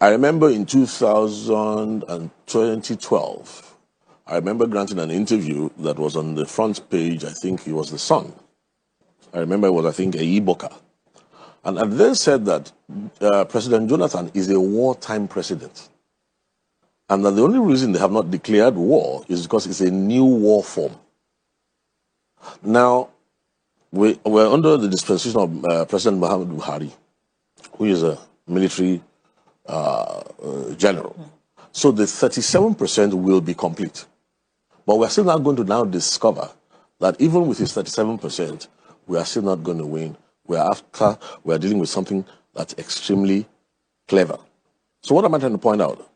I remember in 2012, I remember granting an interview that was on the front page. I think it was The Sun. I remember it was, I think, a Iboka. And I then said that President Jonathan is a wartime president. And that the only reason they have not declared war is because it's a new war form. Now, we're under the dispensation of President Muhammad Buhari, who is a military general. So the 37% will be complete. But we're still not going to now discover that even with his 37%, we are still not going to win. We're dealing with something that's extremely clever. So what am I trying to point out?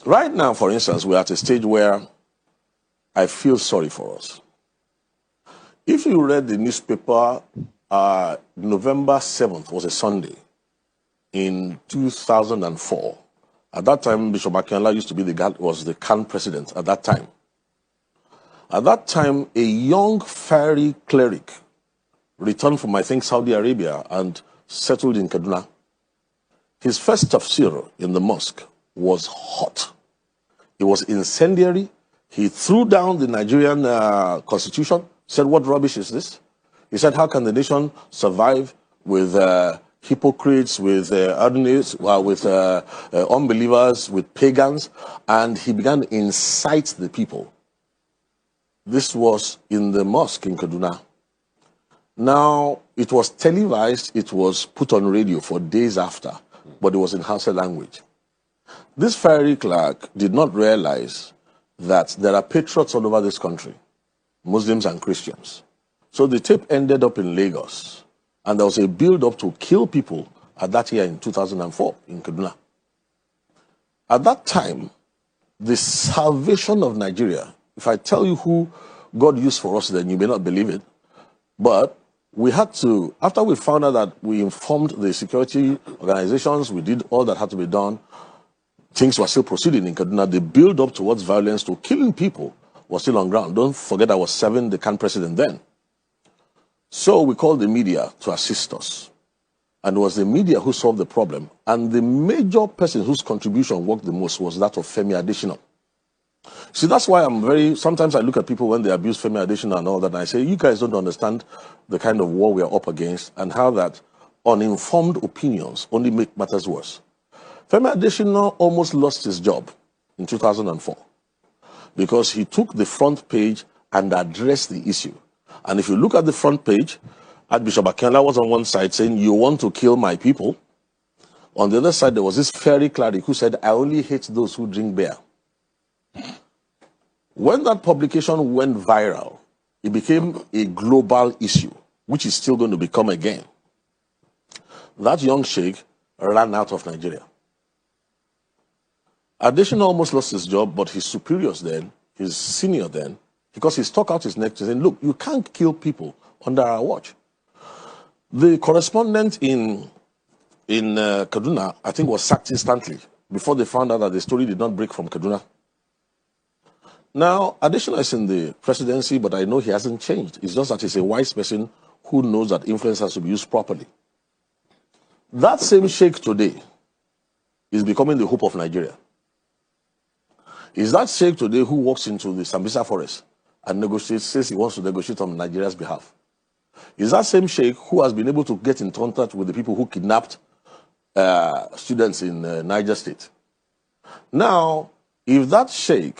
Right now, for instance, we're at a stage where I feel sorry for us. If you read the newspaper, November 7th was a Sunday in 2004. At that time, Bishop Akinola used to be the CAN president at that time. At that time, a young fiery cleric returned from, I think, Saudi Arabia and settled in Kaduna. His first tafsir in the mosque was hot. It was incendiary. He threw down the Nigerian constitution, said, what rubbish is this? He said, how can the nation survive with hypocrites, with unbelievers, with pagans? And he began to incite the people. This was in the mosque in Kaduna. Now, it was televised, it was put on radio for days after, but it was in Hausa language. This fiery clerk did not realize that there are patriots all over this country, Muslims and Christians. So the tape ended up in Lagos, and there was a build-up to kill people at that year in 2004 in Kaduna. At that time, the salvation of Nigeria, if I tell you who God used for us then, you may not believe it, but we had to, after we found out that we informed the security organizations, we did all that had to be done, things were still proceeding in Kaduna. The build-up towards violence, to killing people, was still on ground. Don't forget I was serving the CAN president then. So we called the media to assist us. And it was the media who solved the problem. And the major person whose contribution worked the most was that of Femi Adesina. See, that's why sometimes I look at people when they abuse Femi Adesina and all that, and I say, you guys don't understand the kind of war we are up against and how that uninformed opinions only make matters worse. Femi Adesina almost lost his job in 2004 because he took the front page and addressed the issue. And if you look at the front page, Archbishop Akinola was on one side saying, you want to kill my people. On the other side, there was this fiery cleric who said, I only hate those who drink beer. When that publication went viral, it became a global issue, which is still going to become again. That young sheikh ran out of Nigeria. Adesina almost lost his job, but his superiors then, his senior then, because he stuck out his neck to say, look, you can't kill people under our watch. The correspondent in Kaduna, I think, was sacked instantly before they found out that the story did not break from Kaduna. Now, Adesina is in the presidency, but I know he hasn't changed. It's just that he's a wise person who knows that influence has to be used properly. That same sheikh today is becoming the hope of Nigeria. Is that sheikh today who walks into the Sambisa forest and negotiates, says he wants to negotiate on Nigeria's behalf? Is that same sheikh who has been able to get in contact with the people who kidnapped students in Niger State? Now, if that sheikh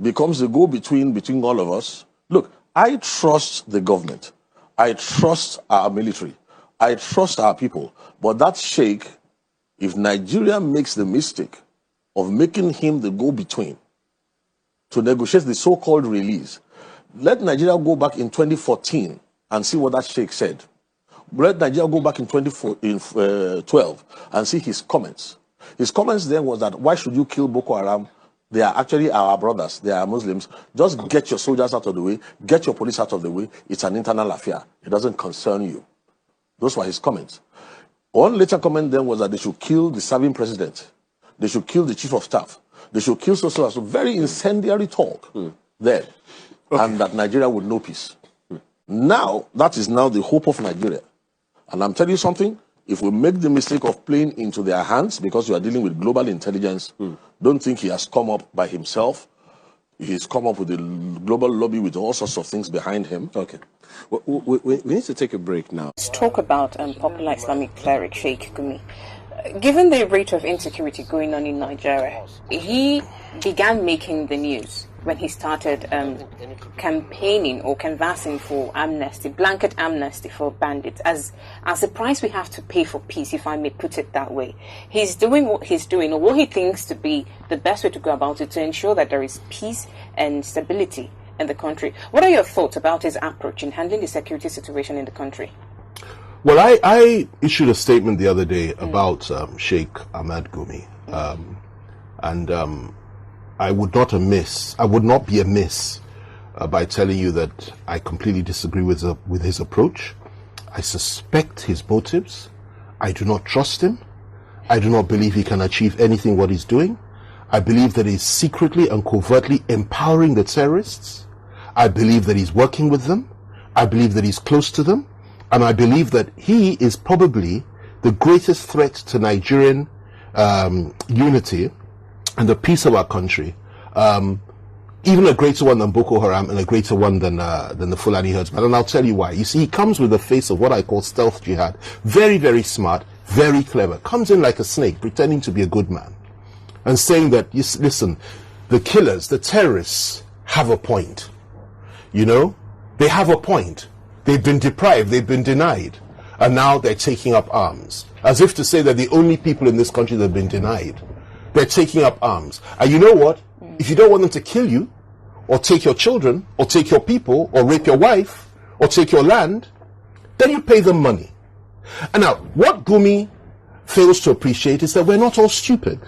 becomes the go-between between all of us, look, I trust the government. I trust our military. I trust our people. But that sheikh, if Nigeria makes the mistake of making him the go-between to negotiate the so-called release, let Nigeria go back in 2014 and see what that sheikh said. Let Nigeria go back in 2012 and see his comments. His comments then was that, why should you kill Boko Haram? They are actually our brothers. They are Muslims. Just get your soldiers out of the way. Get your police out of the way. It's an internal affair. It doesn't concern you. Those were his comments. One later comment then was that they should kill the serving president. They should kill the chief of staff. They should kill so very incendiary talk there. Okay. And that Nigeria would know peace. Now, that is now the hope of Nigeria. And I'm telling you something, if we make the mistake of playing into their hands, because you are dealing with global intelligence, don't think he has come up by himself. He's come up with a global lobby with all sorts of things behind him. Okay. We need to take a break now. Let's talk about popular Islamic cleric Sheikh Gumi. Given the rate of insecurity going on in Nigeria, he began making the news when he started campaigning or canvassing for amnesty, blanket amnesty for bandits, as a price we have to pay for peace, if I may put it that way. He's doing what he's doing, or what he thinks to be the best way to go about it, to ensure that there is peace and stability in the country. What are your thoughts about his approach in handling the security situation in the country? Well, I issued a statement the other day about Sheikh Ahmad Gumi, and I would not be amiss by telling you that I completely disagree with his approach. I suspect his motives. I do not trust him. I do not believe he can achieve anything what he's doing. I believe that he's secretly and covertly empowering the terrorists. I believe that he's working with them. I believe that he's close to them. And I believe that he is probably the greatest threat to Nigerian unity and the peace of our country, even a greater one than Boko Haram and a greater one than the Fulani herdsmen. And I'll tell you why. You see, he comes with the face of what I call stealth jihad. Very, very smart, very clever. Comes in like a snake, pretending to be a good man, and saying that, listen, the killers, the terrorists have a point. You know, they have a point. They've been deprived, they've been denied, and now they're taking up arms. As if to say that the only people in this country that have been denied. They're taking up arms. And you know what? If you don't want them to kill you, or take your children, or take your people, or rape your wife, or take your land, then you pay them money. And now, what Gumi fails to appreciate is that we're not all stupid.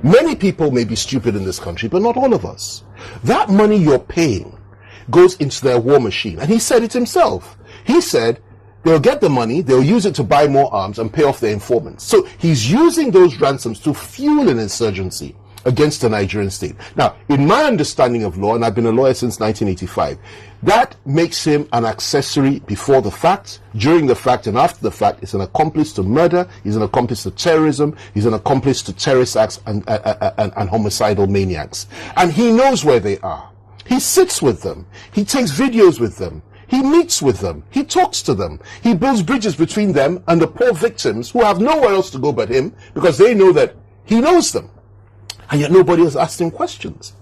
Many people may be stupid in this country, but not all of us. That money you're paying goes into their war machine. And he said it himself. He said they'll get the money, they'll use it to buy more arms and pay off their informants. So he's using those ransoms to fuel an insurgency against the Nigerian state. Now, in my understanding of law, and I've been a lawyer since 1985, that makes him an accessory before the fact, during the fact, and after the fact. He's an accomplice to murder, he's an accomplice to terrorism, he's an accomplice to terrorist acts and homicidal maniacs. And he knows where they are. He sits with them. He takes videos with them. He meets with them. He talks to them. He builds bridges between them and the poor victims who have nowhere else to go but him, because they know that he knows them. And yet nobody has asked him questions.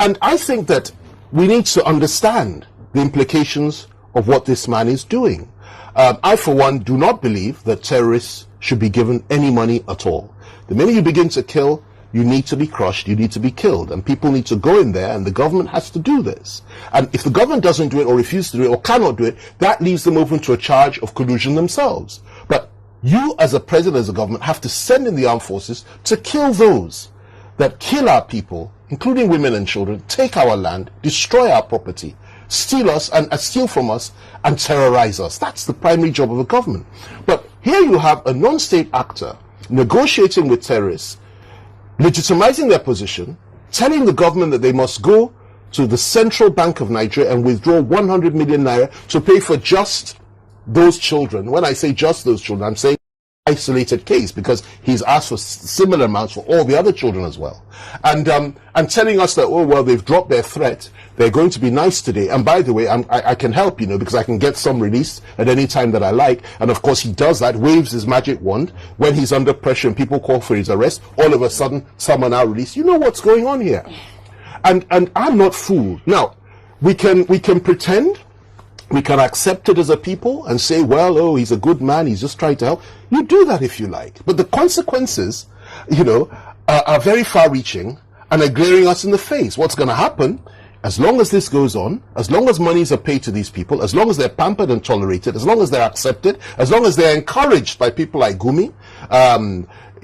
And I think that we need to understand the implications of what this man is doing. I, for one, do not believe that terrorists should be given any money at all. The minute you begin to kill, you need to be crushed, you need to be killed, and people need to go in there, and the government has to do this. And if the government doesn't do it, or refuses to do it, or cannot do it, that leaves them open to a charge of collusion themselves. But you, as a president, as a government, have to send in the armed forces to kill those that kill our people, including women and children, take our land, destroy our property, steal us and steal from us, and terrorize us. That's the primary job of a government. But here you have a non-state actor negotiating with terrorists, legitimizing their position, telling the government that they must go to the Central Bank of Nigeria and withdraw 100 million naira to pay for just those children. When I say just those children, I'm saying isolated case, because he's asked for similar amounts for all the other children as well. And telling us that, oh, well, they've dropped their threat, they're going to be nice today, and by the way, I can help, because I can get some released at any time that I like. And of course he does that, waves his magic wand. When he's under pressure and people call for his arrest, all of a sudden some are now released. You know what's going on here. And I'm not fooled. Now, we can pretend, we can accept it as a people and say, well, oh, he's a good man, he's just trying to help. You do that if you like. But the consequences, are very far-reaching and are glaring us in the face. What's going to happen, as long as this goes on, as long as monies are paid to these people, as long as they're pampered and tolerated, as long as they're accepted, as long as they're encouraged by people like Gumi,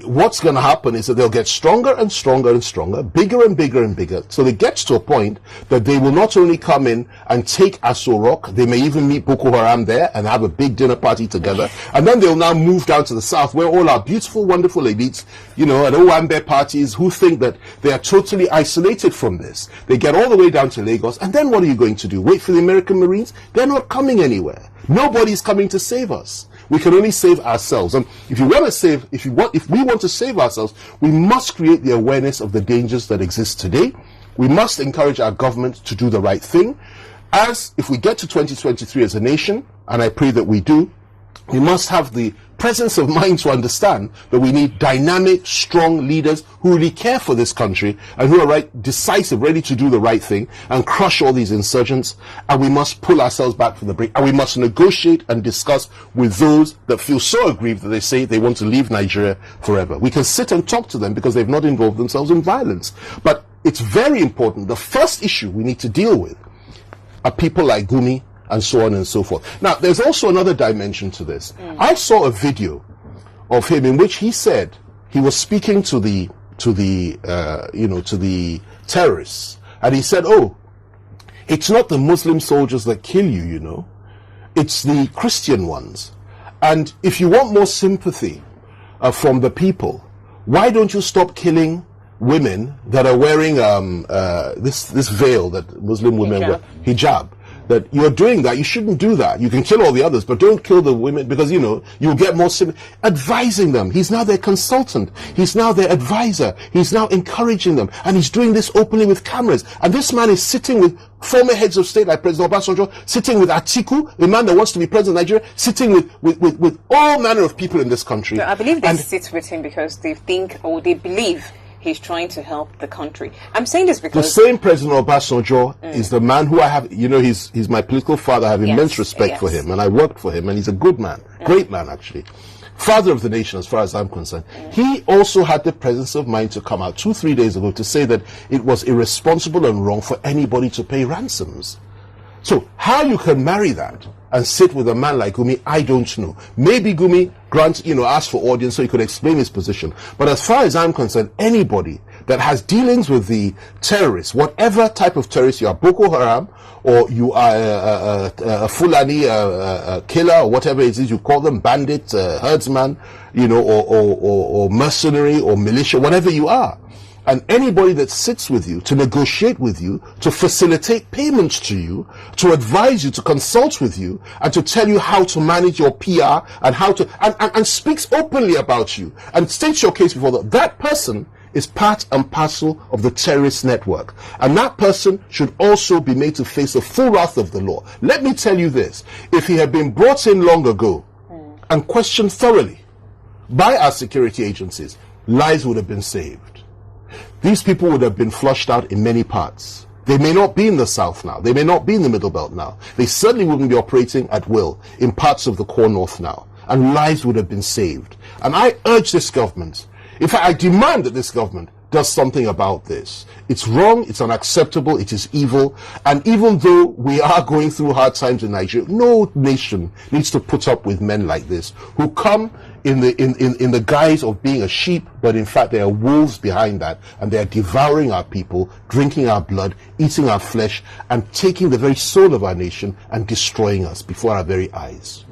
what's going to happen is that they'll get stronger and stronger and stronger, bigger and bigger and bigger, so it gets to a point that they will not only come in and take Aso Rock, they may even meet Boko Haram there and have a big dinner party together, and then they'll now move down to the south where all our beautiful, wonderful elites, and Owambe parties who think that they are totally isolated from this. They get all the way down to Lagos, and then what are you going to do? Wait for the American Marines? They're not coming anywhere. Nobody's coming to save us. We can only save ourselves. And if we want to save ourselves, we must create the awareness of the dangers that exist today. We must encourage our government to do the right thing. As if we get to 2023 as a nation, and I pray that we do, we must have the presence of mind to understand that we need dynamic, strong leaders who really care for this country and who are decisive, ready to do the right thing and crush all these insurgents. And we must pull ourselves back from the brink, and we must negotiate and discuss with those that feel so aggrieved that they say they want to leave Nigeria forever. We can sit and talk to them because they've not involved themselves in violence. But it's very important. The first issue we need to deal with are people like Gumi and so on and so forth. Now, there's also another dimension to this. I saw a video of him in which he said he was speaking to the terrorists, and he said, "Oh, it's not the Muslim soldiers that kill you, it's the Christian ones. And if you want more sympathy from the people, why don't you stop killing women that are wearing this veil that Muslim women wear, hijab? That you're doing that, you shouldn't do that. You can kill all the others, but don't kill the women, because you'll get more sympathy." Advising them. He's now their consultant. He's now their advisor. He's now encouraging them, and he's doing this openly with cameras. And this man is sitting with former heads of state like President Obasanjo, sitting with Atiku, a man that wants to be president of Nigeria, sitting with all manner of people in this country. So I believe they sit with him because they think or they believe he's trying to help the country. I'm saying this because the same President Obasanjo is the man who I have, he's my political father. I have immense respect for him, and I worked for him, and he's a good man, great man actually. Father of the nation as far as I'm concerned. He also had the presence of mind to come out 2-3 days ago to say that it was irresponsible and wrong for anybody to pay ransoms. So how you can marry that and sit with a man like Gumi, I don't know. Maybe Gumi asked for audience so he could explain his position. But as far as I'm concerned, anybody that has dealings with the terrorists, whatever type of terrorist you are, Boko Haram, or you are a Fulani killer, or whatever it is you call them, bandit, herdsman, or mercenary, or militia, whatever you are, and anybody that sits with you to negotiate with you, to facilitate payments to you, to advise you, to consult with you, and to tell you how to manage your PR and how to and speaks openly about you and states your case before that person is part and parcel of the terrorist network, and that person should also be made to face the full wrath of the law. Let me tell you this: if he had been brought in long ago and questioned thoroughly by our security agencies, lives would have been saved. These people would have been flushed out in many parts. They may not be in the South now. They may not be in the Middle Belt now. They certainly wouldn't be operating at will in parts of the core North now. And lives would have been saved. And I urge this government, in fact, I demand that this government does something about this. It's wrong, it's unacceptable, it is evil. And even though we are going through hard times in Nigeria, no nation needs to put up with men like this, who come in the guise of being a sheep, but in fact there are wolves behind that, and they are devouring our people, drinking our blood, eating our flesh, and taking the very soul of our nation and destroying us before our very eyes.